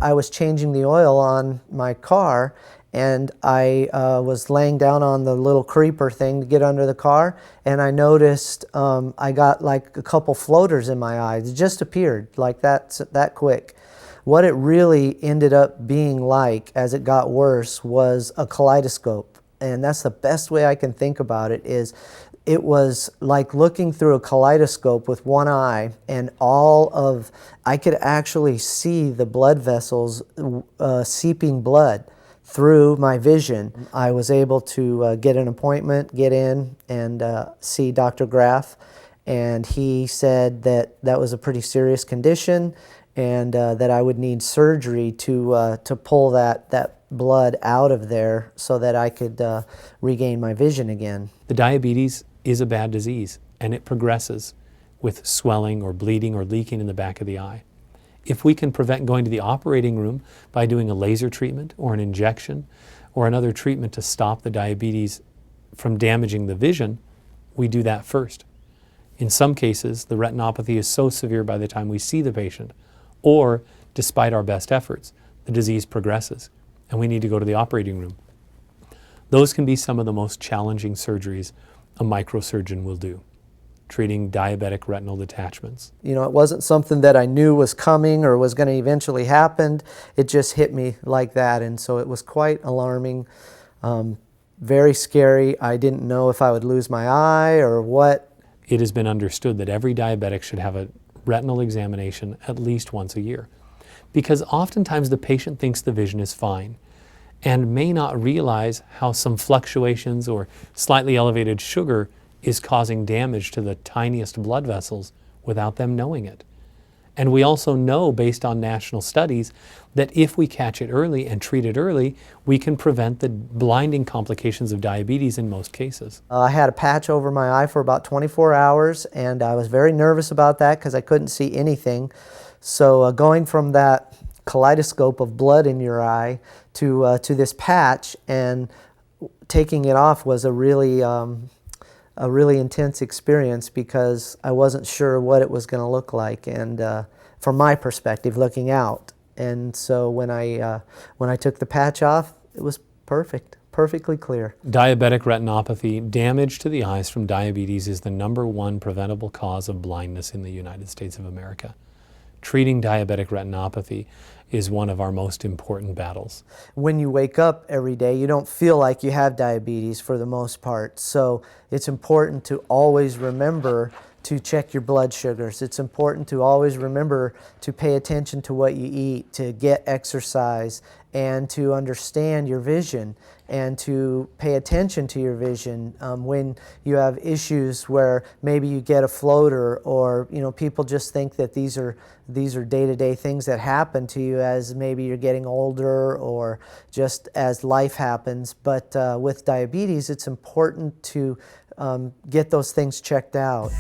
I was changing the oil on my car, and I was laying down on the little creeper thing to get under the car, and I noticed I got like a couple floaters in my eyes. It just appeared like that quick. What it really ended up being like as it got worse was a kaleidoscope, and that's the best way I can think about it. Is it was like looking through a kaleidoscope with one eye, and I could actually see the blood vessels seeping blood through my vision. I was able to get an appointment, get in, and see Dr. Graff, and he said that was a pretty serious condition, and that I would need surgery to pull that blood out of there so that I could regain my vision again. The diabetes is a bad disease, and it progresses with swelling or bleeding or leaking in the back of the eye. If we can prevent going to the operating room by doing a laser treatment or an injection or another treatment to stop the diabetes from damaging the vision, we do that first. In some cases, the retinopathy is so severe by the time we see the patient, or despite our best efforts, the disease progresses and we need to go to the operating room. Those can be some of the most challenging surgeries a microsurgeon will do, treating diabetic retinal detachments. You know, it wasn't something that I knew was coming or was going to eventually happen. It just hit me like that, and so it was quite alarming, very scary. I didn't know if I would lose my eye or what. It has been understood that every diabetic should have a retinal examination at least once a year, because oftentimes the patient thinks the vision is fine and may not realize how some fluctuations or slightly elevated sugar is causing damage to the tiniest blood vessels without them knowing it. And we also know, based on national studies, that if we catch it early and treat it early, we can prevent the blinding complications of diabetes in most cases. I had a patch over my eye for about 24 hours, and I was very nervous about that because I couldn't see anything. So going from that kaleidoscope of blood in your eye to this patch and taking it off was a really intense experience, because I wasn't sure what it was going to look like, and from my perspective looking out. And so when I took the patch off, it was perfectly clear. Diabetic retinopathy, damage to the eyes from diabetes, is the #1 preventable cause of blindness in the United States of America. Treating diabetic retinopathy is one of our most important battles. When you wake up every day, you don't feel like you have diabetes for the most part. So it's important to always remember to check your blood sugars. It's important to always remember to pay attention to what you eat, to get exercise, and to understand your vision, and to pay attention to your vision when you have issues where maybe you get a floater, or people just think that these are day-to-day things that happen to you as maybe you're getting older or just as life happens. But with diabetes, it's important to get those things checked out.